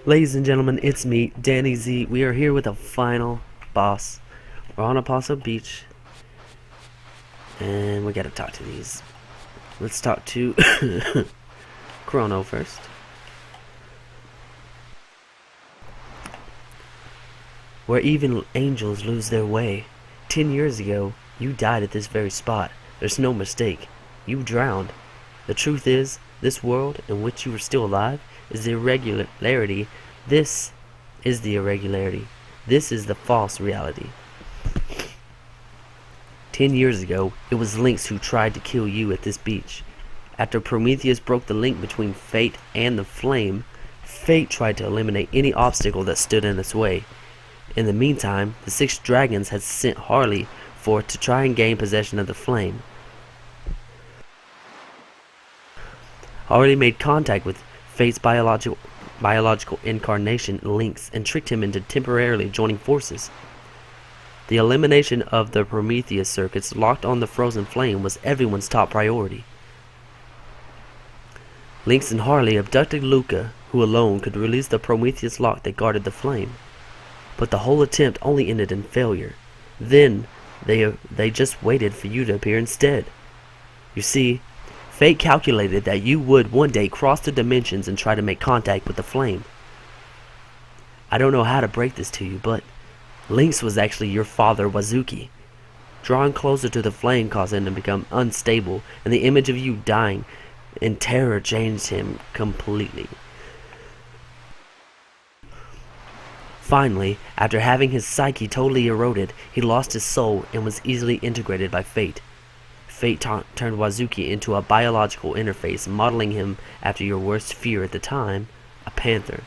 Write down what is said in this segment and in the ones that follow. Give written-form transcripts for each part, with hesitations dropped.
Ladies and gentlemen, it's me, Danie Z. We are here with a final boss. We're on Apostle Beach, and we gotta talk to these. Let's talk to Chrono first. Where even angels lose their way. 10 years ago, you died at this very spot. There's no mistake. You drowned. The truth is, this world in which you are still alive is the irregularity. This is the irregularity. This is the false reality. 10 years ago, it was Lynx who tried to kill you at this beach. After Prometheus broke the link between fate and the flame, fate tried to eliminate any obstacle that stood in its way. In the meantime, the 6 dragons had sent Harley forth to try and gain possession of the flame. Harley made contact with Fate's biological incarnation, Lynx, and tricked him into temporarily joining forces. The elimination of the Prometheus circuits locked on the frozen flame was everyone's top priority. Lynx and Harley abducted Luca, who alone could release the Prometheus lock that guarded the flame. But the whole attempt only ended in failure. Then, they just waited for you to appear instead. You see, Fate calculated that you would one day cross the dimensions and try to make contact with the flame. I don't know how to break this to you, but Lynx was actually your father, Wazuki. Drawing closer to the flame caused him to become unstable, and the image of you dying in terror changed him completely. Finally, after having his psyche totally eroded, he lost his soul and was easily integrated by Fate. Fate turned Wazuki into a biological interface, modeling him after your worst fear at the time, a panther.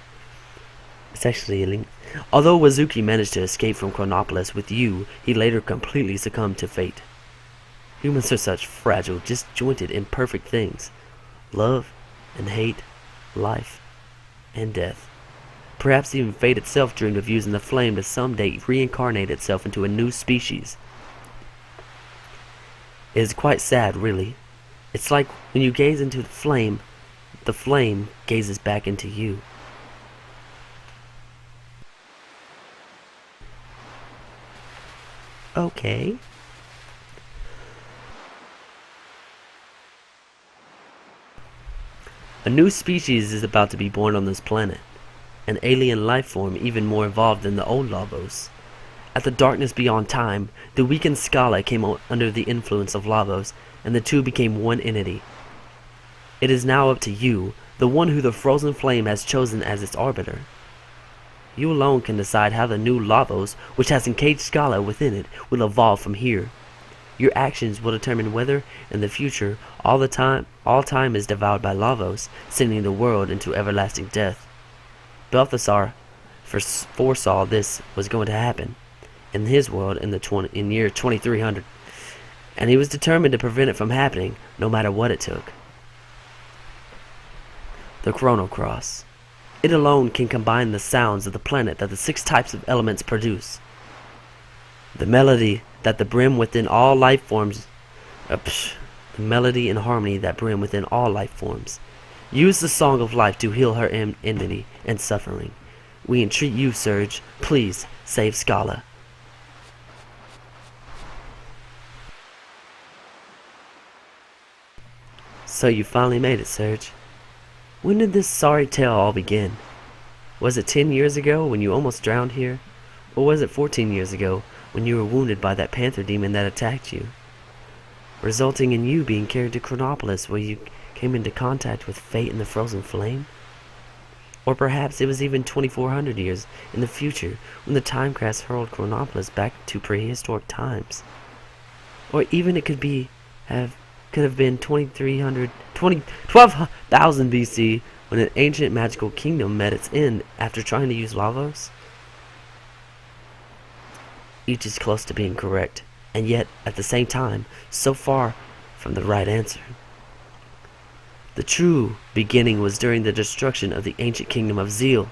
It's actually a link. Although Wazuki managed to escape from Chronopolis with you, he later completely succumbed to Fate. Humans are such fragile, disjointed, imperfect things. Love and hate, life and death. Perhaps even Fate itself dreamed of using the flame to someday reincarnate itself into a new species. It is quite sad, really. It's like when you gaze into the flame gazes back into you. Okay. A new species is about to be born on this planet. An alien life form even more evolved than the old Lavos. At the darkness beyond time, the weakened Schala came under the influence of Lavos, and the two became one entity. It is now up to you, the one who the frozen flame has chosen as its arbiter. You alone can decide how the new Lavos, which has encaged Schala within it, will evolve from here. Your actions will determine whether, in the future, all time is devoured by Lavos, sending the world into everlasting death. Balthasar foresaw this was going to happen in his world in year 2300, and he was determined to prevent it from happening, no matter what it took. The Chrono Cross. It alone can combine the sounds of the planet that the 6 types of elements produce. The melody that the brim within all life forms. The melody and harmony that brim within all life forms. Use the song of life to heal her enmity and suffering. We entreat you, Serge. Please save Schala. So you finally made it, Serge. When did this sorry tale all begin? Was it 10 years ago when you almost drowned here? Or was it 14 years ago when you were wounded by that panther demon that attacked you, resulting in you being carried to Chronopolis where you came into contact with Fate and the frozen flame? Or perhaps it was even 2400 years in the future when the time crash hurled Chronopolis back to prehistoric times. Or even it could have been 12,000 BC when an ancient magical kingdom met its end after trying to use Lavos. Each is close to being correct, and yet, at the same time, so far from the right answer. The true beginning was during the destruction of the ancient kingdom of Zeal.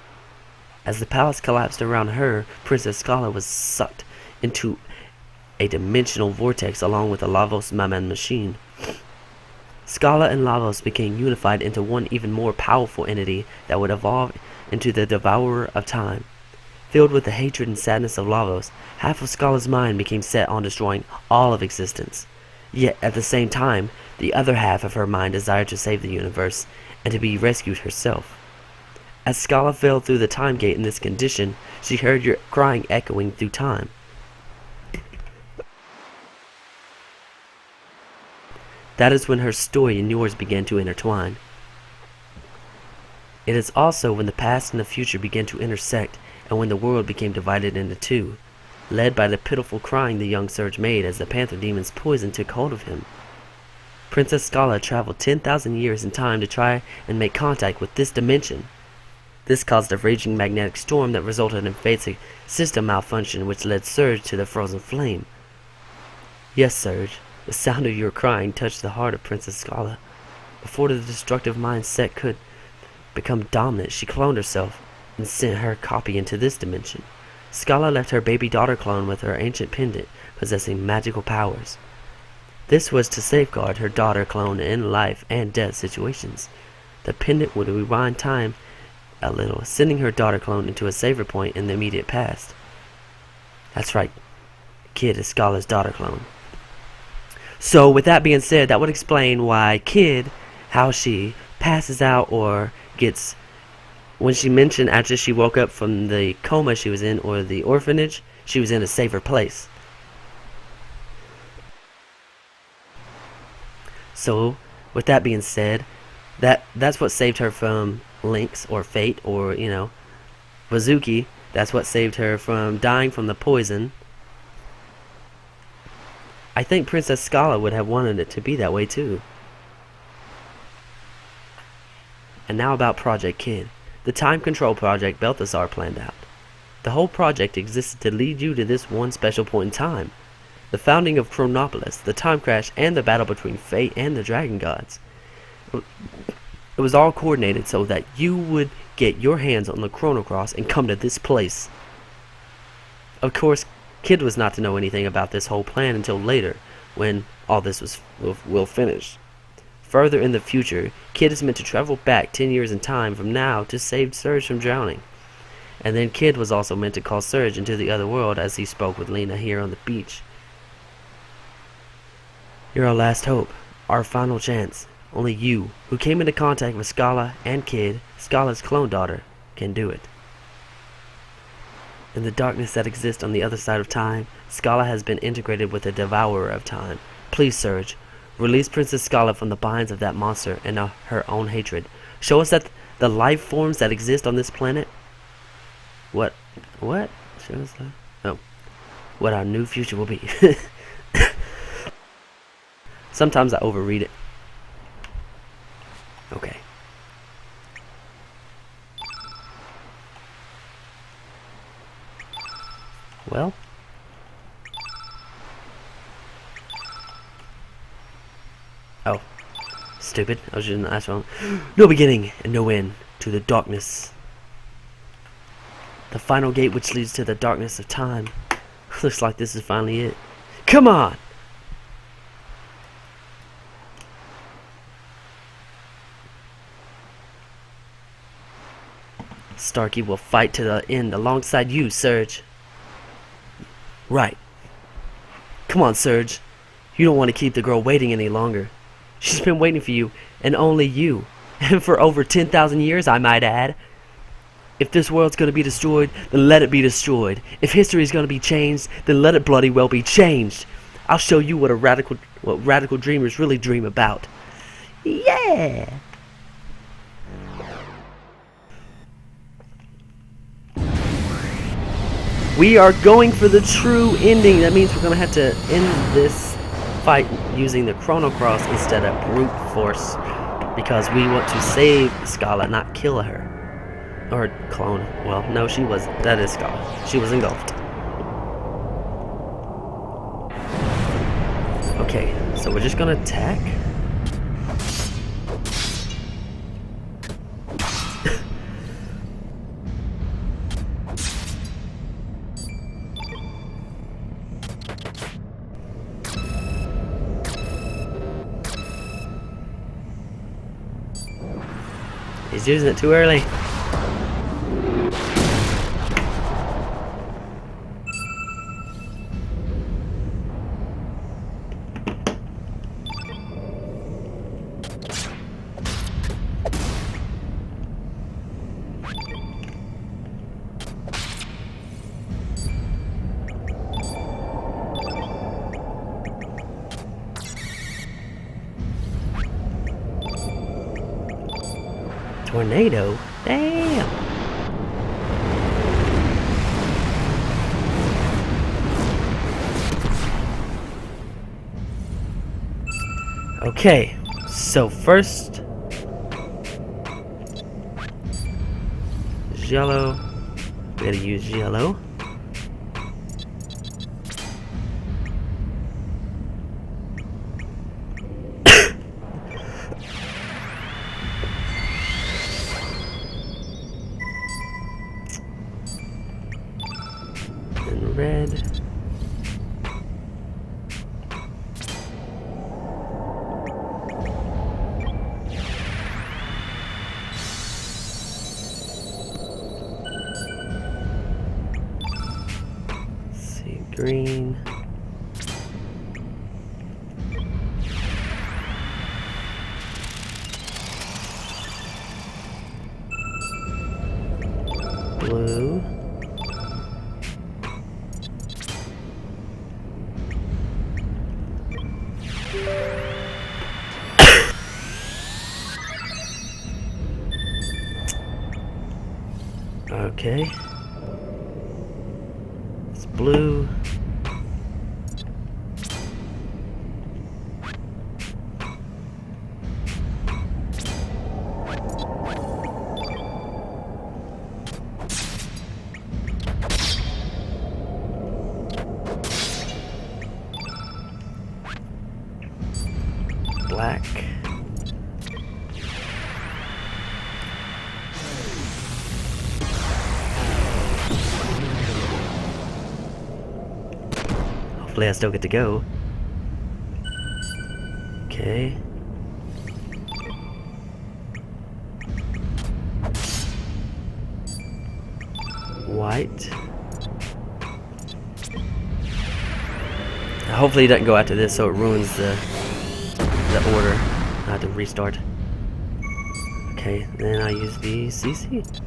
As the palace collapsed around her, Princess Schala was sucked into a dimensional vortex along with the Lavos Mammon machine. Schala and Lavos became unified into one even more powerful entity that would evolve into the Devourer of Time. Filled with the hatred and sadness of Lavos, half of Scala's mind became set on destroying all of existence. Yet, at the same time, the other half of her mind desired to save the universe and to be rescued herself. As Schala fell through the time gate in this condition, she heard your crying echoing through time. That is when her story and yours began to intertwine. It is also when the past and the future began to intersect, and when the world became divided into two, led by the pitiful crying the young Serge made as the Panther Demon's poison took hold of him. Princess Schala traveled 10,000 years in time to try and make contact with this dimension. This caused a raging magnetic storm that resulted in Fate's system malfunction, which led Serge to the frozen flame. Yes, Serge, the sound of your crying touched the heart of Princess Schala. Before the destructive mindset could become dominant, she cloned herself and sent her copy into this dimension. Schala left her baby daughter clone with her ancient pendant, possessing magical powers. This was to safeguard her daughter clone in life and death situations. The pendant would rewind time a little, sending her daughter clone into a safer point in the immediate past. That's right, Kid is Scala's daughter clone. So, with that being said, that would explain why Kid, how she passes out or gets, when she mentioned after she woke up from the coma she was in, or the orphanage, she was in a safer place. So, with that being said, that's what saved her from Lynx or Fate or, Bazuki. That's what saved her from dying from the poison. I think Princess Schala would have wanted it to be that way too. And now about Project Kid. The time control project Balthazar planned out. The whole project existed to lead you to this one special point in time. The founding of Chronopolis, the time crash, and the battle between Fate and the Dragon Gods. It was all coordinated so that you would get your hands on the Chrono Cross and come to this place. Of course, Kid was not to know anything about this whole plan until later, when all this will finish. Further in the future, Kid is meant to travel back 10 years in time from now to save Serge from drowning. And then Kid was also meant to call Serge into the other world as he spoke with Lena here on the beach. You're our last hope, our final chance. Only you, who came into contact with Schala and Kid, Scala's clone daughter, can do it. In the darkness that exists on the other side of time, Schala has been integrated with the Devourer of Time. Please, Serge, release Princess Schala from the binds of that monster and her own hatred. Show us that the life forms that exist on this planet. What? Show us that? Oh. What our new future will be. Sometimes I overread it. Okay. Well. Oh. Stupid. I was using the last one. No beginning and no end to the darkness. The final gate which leads to the darkness of time. Looks like this is finally it. Come on! Starkey will fight to the end alongside you, Serge. Right. Come on, Serge. You don't want to keep the girl waiting any longer. She's been waiting for you, and only you. And for over 10,000 years, I might add. If this world's going to be destroyed, then let it be destroyed. If history is going to be changed, then let it bloody well be changed. I'll show you what radical dreamers really dream about. Yeah! We are going for the true ending. That means we're going to have to end this fight using the Chrono Cross instead of brute force, because we want to save Schala, not kill her. Or clone. Well, no, she was. That is Schala. She was engulfed. Okay, so we're just going to attack. He's using it too early. tornado? Damn! Okay, so first... Jello. We gotta use Jello. And red. Green. Blue. Okay. It's blue. Black. Hopefully I still get to go. Okay. White. Hopefully it doesn't go after this so it ruins the order. I have to restart. Okay, then I use the CC.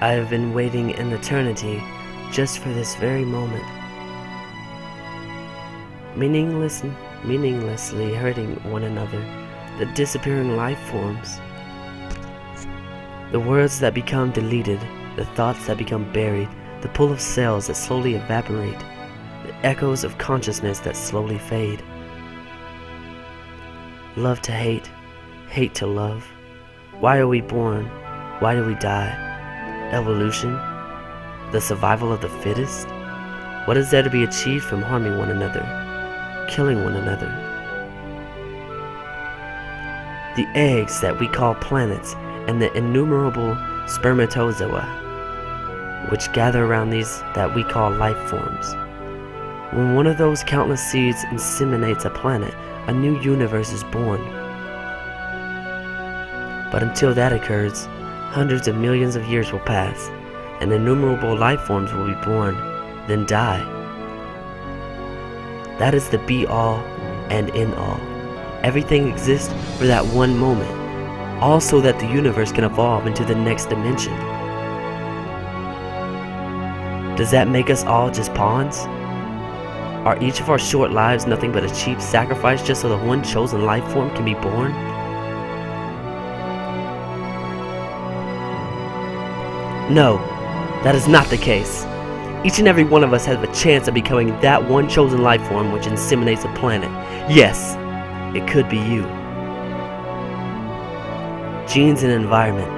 I have been waiting an eternity just for this very moment. Meaninglessly hurting one another, the disappearing life forms. The words that become deleted the thoughts that become buried, the pull of cells that slowly evaporate, the echoes of consciousness that slowly fade. Love to hate, hate to love. Why are we born? Why do we die? Evolution? The survival of the fittest? What is there to be achieved from harming one another, killing one another? The eggs that we call planets and the innumerable spermatozoa, which gather around these that we call life forms. When one of those countless seeds inseminates a planet, a new universe is born. But until that occurs, hundreds of millions of years will pass, and innumerable life forms will be born, then die. That is the be-all and end-all. Everything exists for that one moment, all so that the universe can evolve into the next dimension. Does that make us all just pawns? Are each of our short lives nothing but a cheap sacrifice just so the one chosen life form can be born? No, that is not the case. Each and every one of us has a chance of becoming that one chosen life form which inseminates a planet. Yes, it could be you. Genes and environment.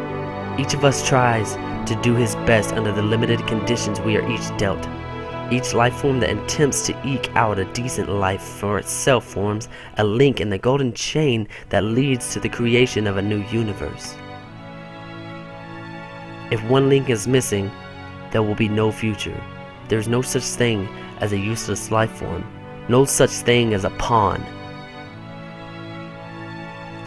Each of us tries to do his best under the limited conditions we are each dealt. Each life form that attempts to eke out a decent life for itself forms a link in the golden chain that leads to the creation of a new universe. If one link is missing, there will be no future. There is no such thing as a useless life form, no such thing as a pawn.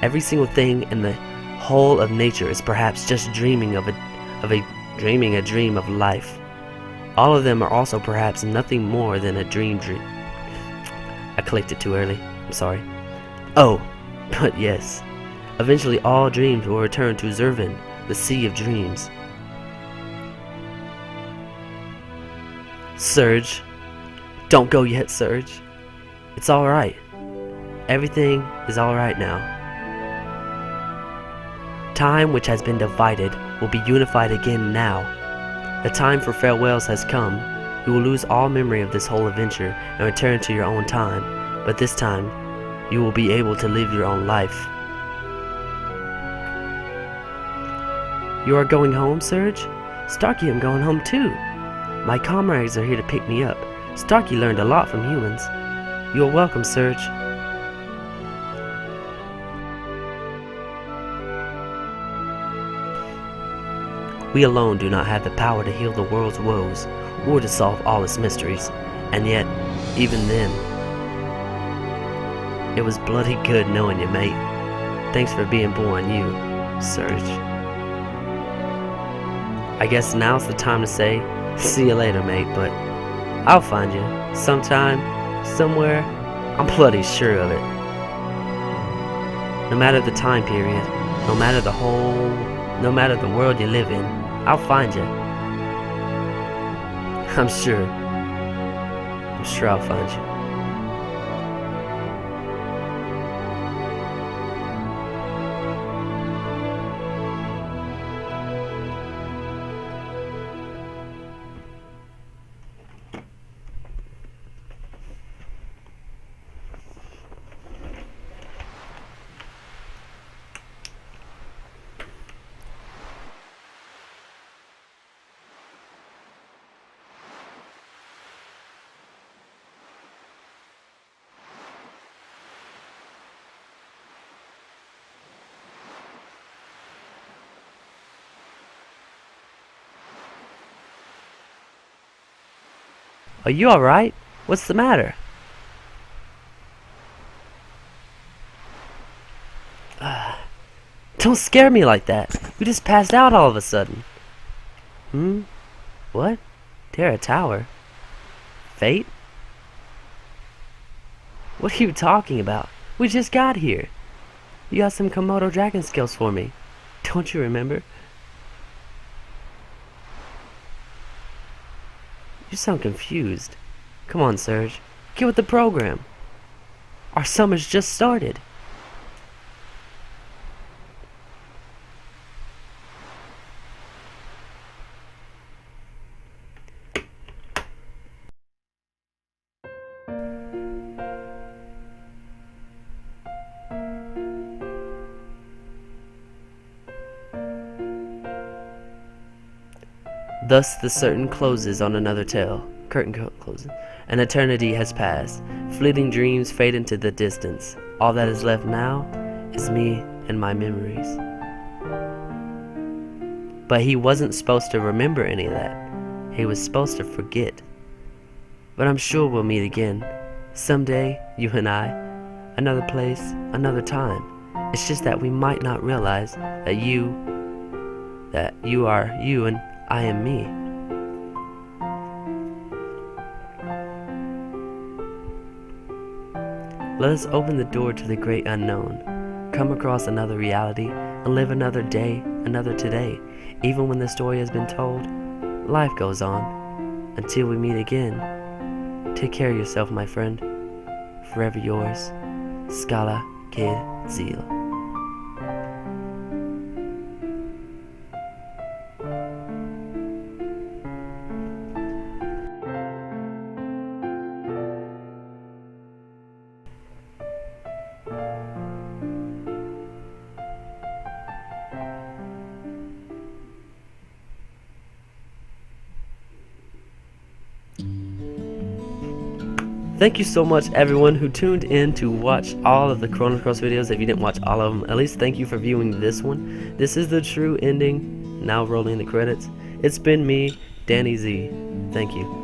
Every single thing in the whole of nature is perhaps just dreaming a dream of life. All of them are also perhaps nothing more than a dream. I clicked it too early. I'm sorry. Oh, but yes. Eventually all dreams will return to Zervin, the Sea of Dreams. Serge. Don't go yet, Serge. It's alright. Everything is alright now. Time which has been divided will be unified again now. The time for farewells has come. You will lose all memory of this whole adventure and return to your own time, but this time, you will be able to live your own life. You are going home, Serge? Starkey, I'm going home too. My comrades are here to pick me up. Starkey learned a lot from humans. You are welcome, Serge. We alone do not have the power to heal the world's woes, or to solve all its mysteries, and yet, even then, it was bloody good knowing you, mate. Thanks for being born, you, Serge. I guess now's the time to say, see you later, mate, but I'll find you, sometime, somewhere, I'm bloody sure of it. No matter the time period, no matter the world you live in, I'll find you. I'm sure I'll find you. Are you alright? What's the matter? Don't scare me like that. You just passed out all of a sudden. What? Terra Tower? Fate? What are you talking about? We just got here. You got some Komodo dragon skills for me. Don't you remember? You sound confused. Come on, Serge. Get with the program. Our summer's just started. Thus the curtain closes on another tale. Closes. An eternity has passed. Fleeting dreams fade into the distance. All that is left now is me and my memories. But he wasn't supposed to remember any of that. He was supposed to forget. But I'm sure we'll meet again. Someday, you and I. Another place, another time. It's just that we might not realize that you are you and I am me. Let us open the door to the great unknown, come across another reality, and live another day, another today. Even when the story has been told, life goes on. Until we meet again, take care of yourself, my friend. Forever yours, Schala Kid Z. Thank you so much, everyone who tuned in to watch all of the Chrono Cross videos. If you didn't watch all of them, at least thank you for viewing this one. This is the true ending. Now rolling the credits. It's been me, Danie Z. Thank you.